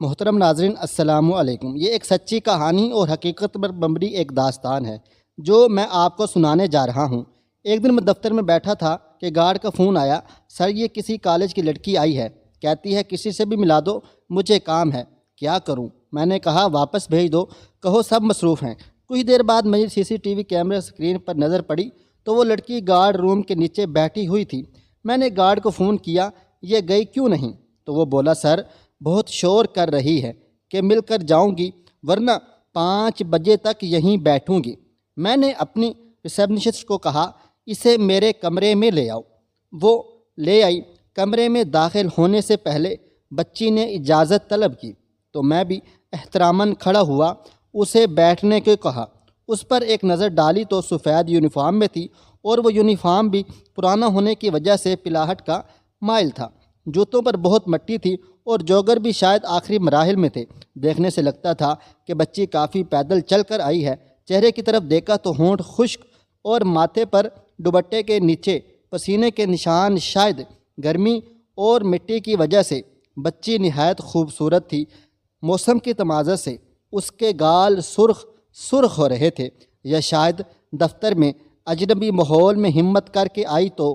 محترم ناظرین السلام علیکم۔ یہ ایک سچی کہانی اور حقیقت پر مبنی ایک داستان ہے جو میں آپ کو سنانے جا رہا ہوں۔ ایک دن میں دفتر میں بیٹھا تھا کہ گارڈ کا فون آیا۔ سر، یہ کسی کالج کی لڑکی آئی ہے، کہتی ہے کسی سے بھی ملا دو، مجھے کام ہے۔ کیا کروں؟ میں نے کہا واپس بھیج دو، کہو سب مصروف ہیں۔ کچھ دیر بعد میری CCTV کیمرے اسکرین پر نظر پڑی تو وہ لڑکی گارڈ روم کے نیچے بیٹھی ہوئی تھی۔ میں نے گارڈ کو فون کیا، یہ گئی کیوں نہیں؟ تو وہ بولا سر بہت شور کر رہی ہے کہ مل کر جاؤں گی ورنہ 5 بجے تک یہیں بیٹھوں گی۔ میں نے اپنی ریسیپشنسٹ کو کہا اسے میرے کمرے میں لے آؤ۔ وہ لے آئی۔ کمرے میں داخل ہونے سے پہلے بچی نے اجازت طلب کی تو میں بھی احتراماً کھڑا ہوا، اسے بیٹھنے کو کہا۔ اس پر ایک نظر ڈالی تو سفید یونیفارم میں تھی اور وہ یونیفارم بھی پرانا ہونے کی وجہ سے پلاہٹ کا مائل تھا۔ جوتوں پر بہت مٹی تھی اور جوگر بھی شاید آخری مراحل میں تھے۔ دیکھنے سے لگتا تھا کہ بچی کافی پیدل چل کر آئی ہے۔ چہرے کی طرف دیکھا تو ہونٹ خشک اور ماتھے پر دوپٹے کے نیچے پسینے کے نشان، شاید گرمی اور مٹی کی وجہ سے۔ بچی نہایت خوبصورت تھی۔ موسم کی تمازت سے اس کے گال سرخ ہو رہے تھے، یا شاید دفتر میں اجنبی ماحول میں ہمت کر کے آئی تو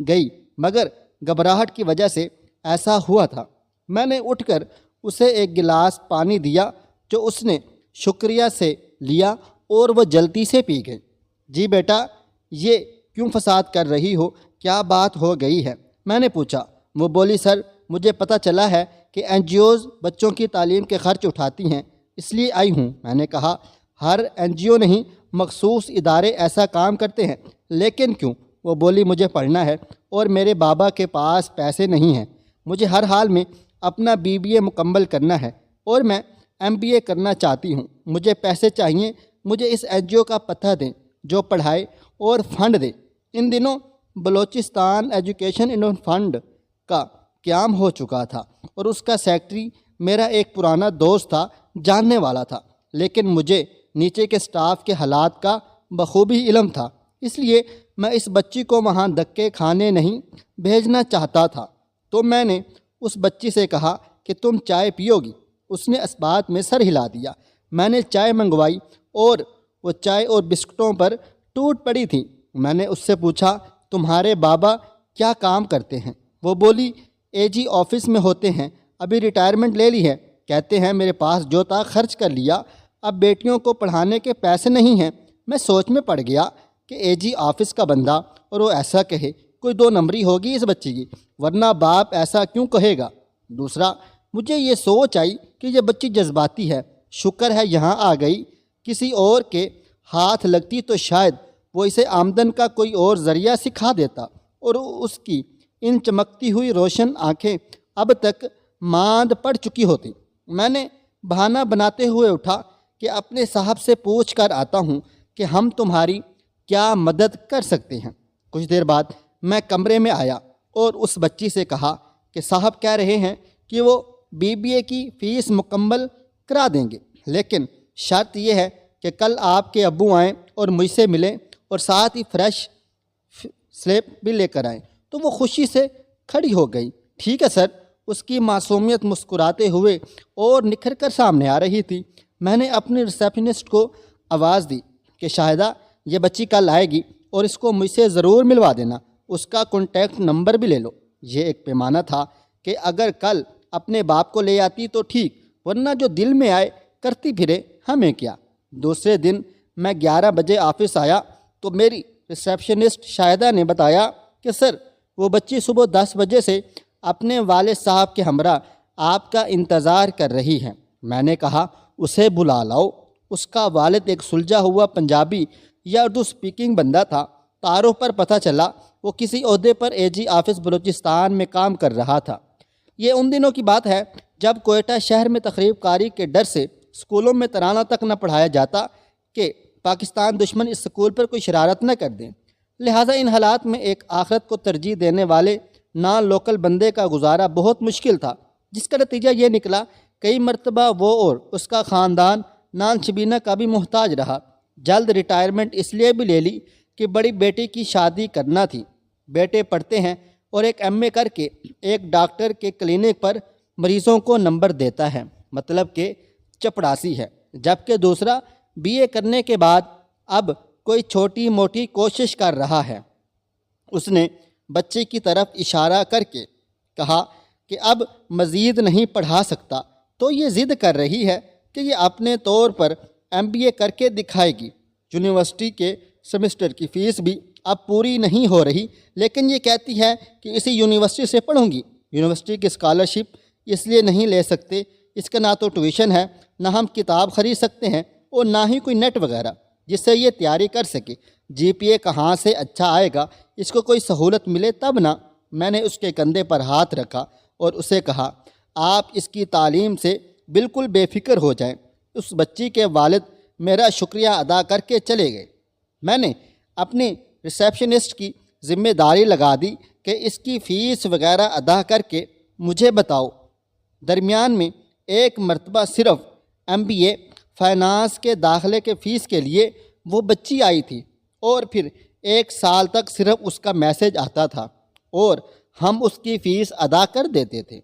گئی، مگر گھبراہٹ کی وجہ سے ایسا ہوا تھا۔ میں نے اٹھ کر اسے ایک گلاس پانی دیا جو اس نے شکریہ سے لیا اور وہ جلدی سے پی گئی۔ جی بیٹا، یہ کیوں فساد کر رہی ہو؟ کیا بات ہو گئی ہے؟ میں نے پوچھا۔ وہ بولی سر مجھے پتہ چلا ہے کہ NGOز بچوں کی تعلیم کے خرچ اٹھاتی ہیں، اس لیے آئی ہوں۔ میں نے کہا ہر NGO نہیں، مخصوص ادارے ایسا کام کرتے ہیں، لیکن کیوں؟ وہ بولی مجھے پڑھنا ہے اور میرے بابا کے پاس پیسے نہیں ہیں۔ مجھے ہر حال میں اپنا BBA مکمل کرنا ہے اور میں MBA کرنا چاہتی ہوں۔ مجھے پیسے چاہیے۔ مجھے اس NGO کا پتہ دیں جو پڑھائے اور فنڈ دے۔ ان دنوں بلوچستان ایجوکیشن انڈوینٹ فنڈ کا قیام ہو چکا تھا اور اس کا سیکرٹری میرا ایک پرانا دوست تھا، جاننے والا تھا، لیکن مجھے نیچے کے سٹاف کے حالات کا بخوبی علم تھا، اس لیے میں اس بچی کو وہاں دھکے کھانے نہیں بھیجنا چاہتا تھا۔ تو میں نے اس بچی سے کہا کہ تم چائے پیو گی؟ اس نے اس بات میں سر ہلا دیا۔ میں نے چائے منگوائی اور وہ چائے اور بسکٹوں پر ٹوٹ پڑی تھی۔ میں نے اس سے پوچھا تمہارے بابا کیا کام کرتے ہیں؟ وہ بولی AG آفس میں ہوتے ہیں، ابھی ریٹائرمنٹ لے لی ہے۔ کہتے ہیں میرے پاس جو تھا خرچ کر لیا، اب بیٹیوں کو پڑھانے کے پیسے نہیں ہیں۔ میں سوچ میں پڑ گیا کہ AG آفس کا بندہ اور وہ ایسا کہے، کوئی 2 نمبری ہوگی اس بچی کی، ورنہ باپ ایسا کیوں کہے گا؟ دوسرا، مجھے یہ سوچ آئی کہ یہ بچی جذباتی ہے، شکر ہے یہاں آ گئی، کسی اور کے ہاتھ لگتی تو شاید وہ اسے آمدن کا کوئی اور ذریعہ سکھا دیتا، اور اس کی ان چمکتی ہوئی روشن آنکھیں اب تک ماند پڑ چکی ہوتی۔ میں نے بہانہ بناتے ہوئے اٹھا کہ اپنے صاحب سے پوچھ کر آتا ہوں کہ ہم تمہاری کیا مدد کر سکتے ہیں۔ کچھ دیر بعد میں کمرے میں آیا اور اس بچی سے کہا کہ صاحب کہہ رہے ہیں کہ وہ BBA کی فیس مکمل کرا دیں گے، لیکن شرط یہ ہے کہ کل آپ کے ابو آئیں اور مجھ سے ملیں اور ساتھ ہی فریش سلپ بھی لے کر آئیں۔ تو وہ خوشی سے کھڑی ہو گئی۔ ٹھیک ہے سر۔ اس کی معصومیت مسکراتے ہوئے اور نکھر کر سامنے آ رہی تھی۔ میں نے اپنی ریسیپشنسٹ کو آواز دی کہ شاہدہ یہ بچی کل آئے گی اور اس کو مجھ سے ضرور ملوا دینا، اس کا کانٹیکٹ نمبر بھی لے لو۔ یہ ایک پیمانہ تھا کہ اگر کل اپنے باپ کو لے آتی تو ٹھیک، ورنہ جو دل میں آئے کرتی پھرے، ہمیں کیا۔ دوسرے دن میں 11 بجے آفس آیا تو میری ریسیپشنسٹ شاہدہ نے بتایا کہ سر وہ بچی صبح 10 بجے سے اپنے والد صاحب کے ہمراہ آپ کا انتظار کر رہی ہے۔ میں نے کہا اسے بلا لاؤ۔ اس کا والد ایک سلجھا ہوا پنجابی یا اردو سپیکنگ بندہ تھا۔ تعارف پر پتہ چلا وہ کسی عہدے پر AG آفس بلوچستان میں کام کر رہا تھا۔ یہ ان دنوں کی بات ہے جب کوئٹہ شہر میں تخریب کاری کے ڈر سے اسکولوں میں ترانہ تک نہ پڑھایا جاتا کہ پاکستان دشمن اس اسکول پر کوئی شرارت نہ کر دیں۔ لہٰذا ان حالات میں ایک آخرت کو ترجیح دینے والے نان لوکل بندے کا گزارا بہت مشکل تھا، جس کا نتیجہ یہ نکلا کئی مرتبہ وہ اور اس کا خاندان نان شبینہ کا بھی محتاج رہا۔ جلد ریٹائرمنٹ اس لیے بھی لے لی کہ بڑی بیٹی کی شادی کرنا تھی۔ بیٹے پڑھتے ہیں اور ایک MA کر کے ایک ڈاکٹر کے کلینک پر مریضوں کو نمبر دیتا ہے۔ مطلب کہ چپڑاسی ہے، جبکہ دوسرا BA کرنے کے بعد اب کوئی چھوٹی موٹی کوشش کر رہا ہے۔ اس نے بچے کی طرف اشارہ کر کے کہا کہ اب مزید نہیں پڑھا سکتا تو یہ ضد کر رہی ہے کہ یہ اپنے طور پر MBA کر کے دکھائے گی۔ یونیورسٹی کے سمسٹر کی فیس بھی اب پوری نہیں ہو رہی، لیکن یہ کہتی ہے کہ اسی یونیورسٹی سے پڑھوں گی۔ یونیورسٹی کی اسکالرشپ اس لیے نہیں لے سکتے، اس کا نہ تو ٹیوشن ہے، نہ ہم کتاب خرید سکتے ہیں اور نہ ہی کوئی نیٹ وغیرہ جس سے یہ تیاری کر سکے۔ GPA کہاں سے اچھا آئے گا، اس کو کوئی سہولت ملے تب نہ۔ میں نے اس کے کندھے پر ہاتھ رکھا اور اسے کہا، آپ اس کی تعلیم سے بالکل بے فکر ہو جائیں۔ اس بچی کے والد میرا شکریہ ادا کر کے چلے گئے۔ میں نے اپنی ریسیپشنسٹ کی ذمہ داری لگا دی کہ اس کی فیس وغیرہ ادا کر کے مجھے بتاؤ۔ درمیان میں ایک مرتبہ صرف MBA فائنانس کے داخلے کے فیس کے لیے وہ بچی آئی تھی اور پھر 1 سال تک صرف اس کا میسج آتا تھا اور ہم اس کی فیس ادا کر دیتے تھے۔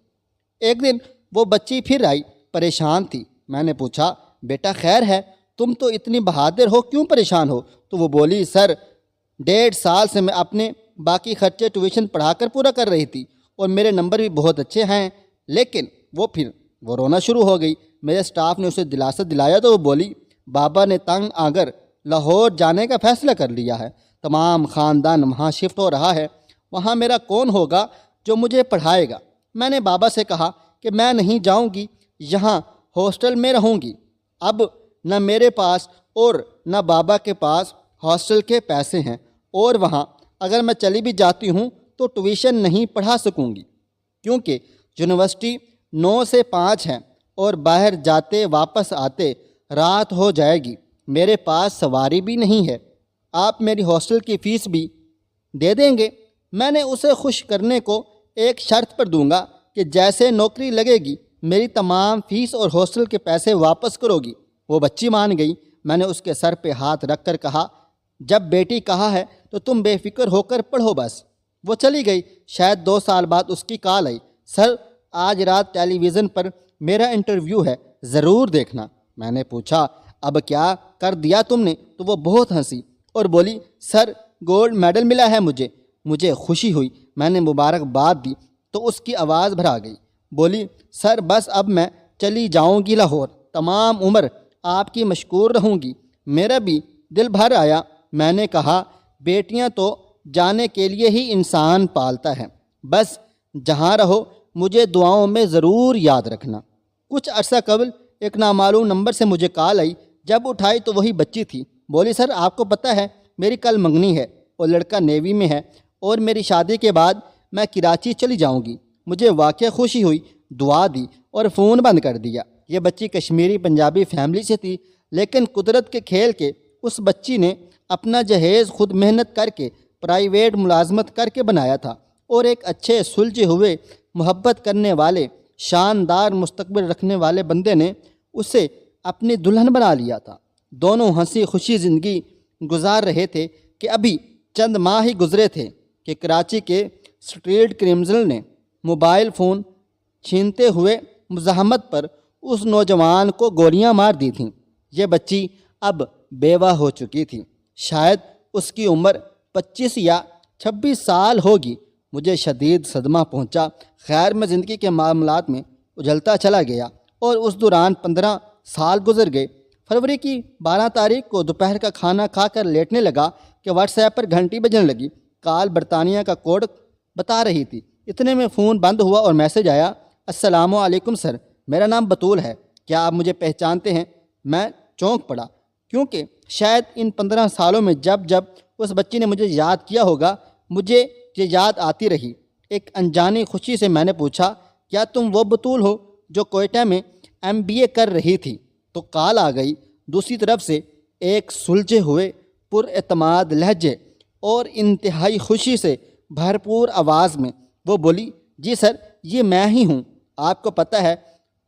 ایک دن وہ بچی پھر آئی، پریشان تھی۔ میں نے پوچھا، بیٹا خیر ہے، تم تو اتنی بہادر ہو، کیوں پریشان ہو؟ تو وہ بولی، سر 1.5 سال سے میں اپنے باقی خرچے ٹیوشن پڑھا کر پورا کر رہی تھی اور میرے نمبر بھی بہت اچھے ہیں، لیکن وہ رونا شروع ہو گئی۔ میرے سٹاف نے اسے دلاسا دلایا تو وہ بولی، بابا نے تنگ آگر لاہور جانے کا فیصلہ کر لیا ہے، تمام خاندان وہاں شفٹ ہو رہا ہے، وہاں میرا کون ہوگا جو مجھے پڑھائے گا؟ میں نے بابا سے کہا کہ میں نہیں جاؤں گی، یہاں ہاسٹل میں رہوں گی۔ اب نہ میرے پاس اور نہ بابا کے پاس ہاسٹل کے پیسے ہیں، اور وہاں اگر میں چلی بھی جاتی ہوں تو ٹیوشن نہیں پڑھا سکوں گی، کیونکہ یونیورسٹی 9 سے 5 ہے اور باہر جاتے واپس آتے رات ہو جائے گی۔ میرے پاس سواری بھی نہیں ہے۔ آپ میری ہاسٹل کی فیس بھی دے دیں گے؟ میں نے اسے خوش کرنے کو ایک شرط پر دوں گا کہ جیسے نوکری لگے گی میری تمام فیس اور ہاسٹل کے پیسے واپس کرو گی۔ وہ بچی مان گئی۔ میں نے اس کے سر پہ ہاتھ رکھ کر کہا، جب بیٹی کہا ہے تو تم بے فکر ہو کر پڑھو بس۔ وہ چلی گئی۔ شاید 2 سال بعد اس کی کال آئی، سر آج رات ٹیلی ویژن پر میرا انٹرویو ہے، ضرور دیکھنا۔ میں نے پوچھا، اب کیا کر دیا تم نے؟ تو وہ بہت ہنسی اور بولی، سر گولڈ میڈل ملا ہے مجھے خوشی ہوئی۔ میں نے مبارکباد دی تو اس کی آواز بھرا گئی، بولی، سر بس اب میں چلی جاؤں گی لاہور، تمام عمر آپ کی مشکور رہوں گی۔ میرا بھی دل بھر آیا۔ میں نے کہا، بیٹیاں تو جانے کے لیے ہی انسان پالتا ہے، بس جہاں رہو مجھے دعاؤں میں ضرور یاد رکھنا۔ کچھ عرصہ قبل ایک نامعلوم نمبر سے مجھے کال آئی، جب اٹھائی تو وہی بچی تھی۔ بولی، سر آپ کو پتہ ہے میری کل منگنی ہے اور لڑکا نیوی میں ہے اور میری شادی کے بعد میں کراچی چلی جاؤں گی۔ مجھے واقعہ خوشی ہوئی، دعا دی اور فون بند کر دیا۔ یہ بچی کشمیری پنجابی فیملی سے تھی، لیکن قدرت کے کھیل کے اس بچی نے اپنا جہیز خود محنت کر کے پرائیویٹ ملازمت کر کے بنایا تھا اور ایک اچھے سلجھے ہوئے محبت کرنے والے شاندار مستقبل رکھنے والے بندے نے اسے اپنی دلہن بنا لیا تھا۔ دونوں ہنسی خوشی زندگی گزار رہے تھے کہ ابھی چند ماہ ہی گزرے تھے کہ کراچی کے اسٹریٹ کرمنل نے موبائل فون چھینتے ہوئے مزاحمت پر اس نوجوان کو گولیاں مار دی تھیں۔ یہ بچی اب بیوہ ہو چکی تھی، شاید اس کی عمر 25 یا 26 سال ہوگی۔ مجھے شدید صدمہ پہنچا۔ خیر میں زندگی کے معاملات میں اجھلتا چلا گیا اور اس دوران 15 سال گزر گئے۔ فروری کی 12 تاریخ کو دوپہر کا کھانا کھا کر لیٹنے لگا کہ واٹس ایپ پر گھنٹی بجنے لگی۔ کال برطانیہ کا کوڈ بتا رہی تھی۔ اتنے میں فون بند ہوا اور میسج آیا، السلام علیکم سر، میرا نام بطول ہے، کیا آپ مجھے پہچانتے ہیں؟ میں چونک پڑا، کیونکہ شاید ان 15 سالوں میں جب اس بچی نے مجھے یاد کیا ہوگا مجھے یہ یاد آتی رہی۔ ایک انجانی خوشی سے میں نے پوچھا، کیا تم وہ بطول ہو جو کوئٹہ میں MBA کر رہی تھی؟ تو کال آ گئی دوسری طرف سے ایک سلجھے ہوئے پر اعتماد لہجے اور انتہائی خوشی سے بھرپور آواز میں۔ وہ بولی، جی سر یہ میں ہی ہوں، آپ کو پتہ ہے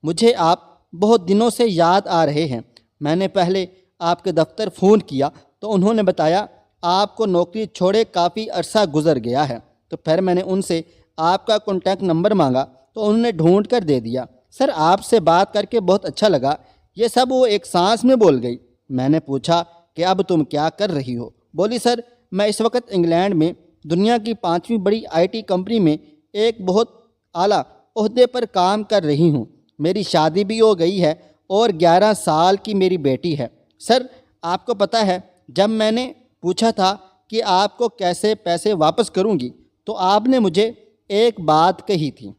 مجھے آپ بہت دنوں سے یاد آ رہے ہیں۔ میں نے پہلے آپ کے دفتر فون کیا تو انہوں نے بتایا آپ کو نوکری چھوڑے کافی عرصہ گزر گیا ہے، تو پھر میں نے ان سے آپ کا کانٹیکٹ نمبر مانگا تو انہوں نے ڈھونڈ کر دے دیا۔ سر آپ سے بات کر کے بہت اچھا لگا، یہ سب وہ ایک سانس میں بول گئی۔ میں نے پوچھا کہ اب تم کیا کر رہی ہو؟ بولی سر میں اس وقت انگلینڈ میں دنیا کی 5ویں بڑی IT کمپنی میں ایک بہت اعلیٰ عہدے پر کام کر رہی ہوں، میری شادی بھی ہو گئی ہے اور 11 سال کی میری بیٹی ہے۔ سر آپ کو پتہ ہے جب میں نے پوچھا تھا کہ آپ کو کیسے پیسے واپس کروں گی تو آپ نے مجھے ایک بات کہی تھی،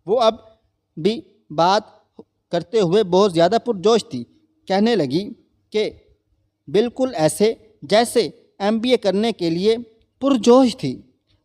وہ اب بھی بات کرتے ہوئے بہت زیادہ پرجوش تھی۔ کہنے لگی کہ بالکل ایسے جیسے MBA کرنے کے لیے پرجوش تھی۔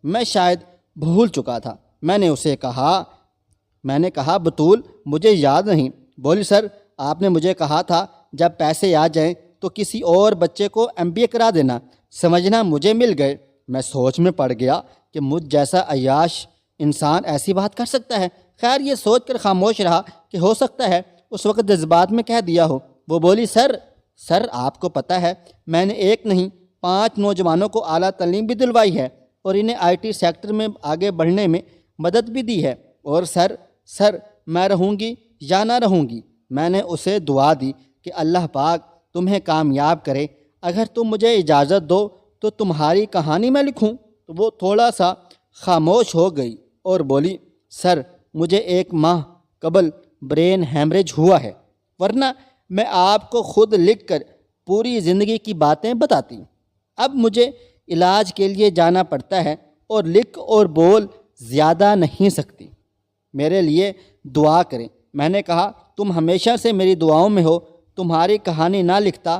میں شاید بھول چکا تھا۔ میں نے اسے کہا بطول مجھے یاد نہیں۔ بولی سر آپ نے مجھے کہا تھا جب پیسے آ جائیں تو کسی اور بچے کو MBA کرا دینا، سمجھنا مجھے مل گئے۔ میں سوچ میں پڑ گیا کہ مجھ جیسا عیاش انسان ایسی بات کر سکتا ہے۔ خیر یہ سوچ کر خاموش رہا کہ ہو سکتا ہے اس وقت جذبات میں کہہ دیا ہو۔ وہ بولی سر آپ کو پتہ ہے میں نے ایک نہیں 5 نوجوانوں کو اعلیٰ تعلیم بھی دلوائی ہے اور انہیں IT سیکٹر میں آگے بڑھنے میں مدد بھی دی ہے، اور سر میں رہوں گی یا نہ رہوں گی، میں نے اسے دعا دی کہ اللہ پاک تمہیں کامیاب کرے، اگر تم مجھے اجازت دو تو تمہاری کہانی میں لکھوں۔ تو وہ تھوڑا سا خاموش ہو گئی اور بولی سر مجھے 1 ماہ قبل برین ہیمریج ہوا ہے، ورنہ میں آپ کو خود لکھ کر پوری زندگی کی باتیں بتاتی۔ اب مجھے علاج کے لیے جانا پڑتا ہے اور لکھ اور بول زیادہ نہیں سکتی، میرے لیے دعا کریں۔ میں نے کہا تم ہمیشہ سے میری دعاؤں میں ہو، تمہاری کہانی نہ لکھتا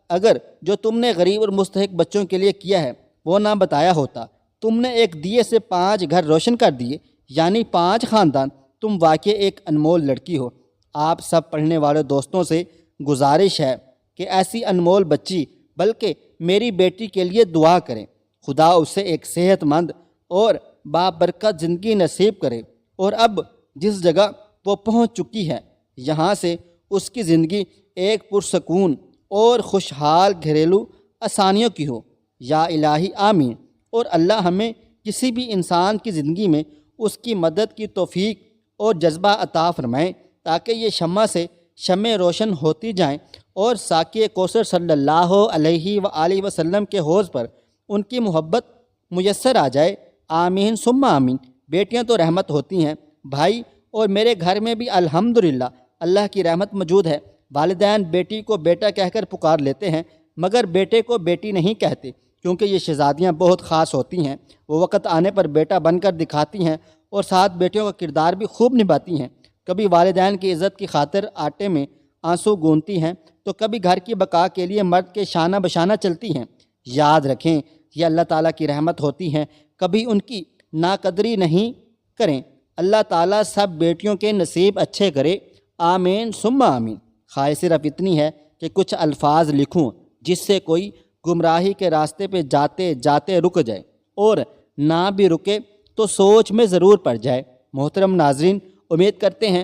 اگر جو تم نے غریب اور مستحق بچوں کے لیے کیا ہے وہ نہ بتایا ہوتا۔ تم نے ایک دیے سے 5 گھر روشن کر دیے، یعنی 5 خاندان۔ تم واقعی ایک انمول لڑکی ہو۔ آپ سب پڑھنے والے دوستوں سے گزارش ہے کہ ایسی انمول بچی بلکہ میری بیٹی کے لیے دعا کریں، خدا اسے ایک صحت مند اور بابرکت زندگی نصیب کرے، اور اب جس جگہ وہ پہنچ چکی ہے یہاں سے اس کی زندگی ایک پرسکون اور خوشحال گھریلو آسانیوں کی ہو۔ یا الہی آمین۔ اور اللہ ہمیں کسی بھی انسان کی زندگی میں اس کی مدد کی توفیق اور جذبہ عطا فرمائیں تاکہ یہ شمع سے شمعیں روشن ہوتی جائیں اور ساقی کوثر صلی اللہ علیہ وآلہ وسلم کے حوض پر ان کی محبت میسر آ جائے۔ آمین ثم آمین۔ بیٹیاں تو رحمت ہوتی ہیں بھائی، اور میرے گھر میں بھی الحمدللہ اللہ کی رحمت موجود ہے۔ والدین بیٹی کو بیٹا کہہ کر پکار لیتے ہیں مگر بیٹے کو بیٹی نہیں کہتے، کیونکہ یہ شہزادیاں بہت خاص ہوتی ہیں، وہ وقت آنے پر بیٹا بن کر دکھاتی ہیں اور ساتھ بیٹیوں کا کردار بھی خوب نبھاتی ہیں۔ کبھی والدین کی عزت کی خاطر آٹے میں آنسو گونتی ہیں تو کبھی گھر کی بقا کے لیے مرد کے شانہ بشانہ چلتی ہیں۔ یاد رکھیں یہ اللہ تعالیٰ کی رحمت ہوتی ہیں، کبھی ان کی ناقدری نہیں کریں۔ اللہ تعالیٰ سب بیٹیوں کے نصیب اچھے کرے۔ آمین ثم آمین۔ خواہش صرف اتنی ہے کہ کچھ الفاظ لکھوں جس سے کوئی گمراہی کے راستے پہ جاتے جاتے رک جائے، اور نہ بھی رکے تو سوچ میں ضرور پڑ جائے۔ محترم ناظرین، امید کرتے ہیں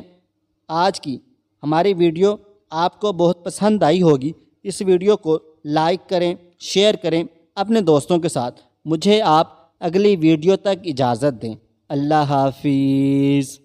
آج کی ہماری ویڈیو آپ کو بہت پسند آئی ہوگی۔ اس ویڈیو کو لائک کریں، شیئر کریں اپنے دوستوں کے ساتھ۔ مجھے آپ اگلی ویڈیو تک اجازت دیں۔ اللہ حافظ۔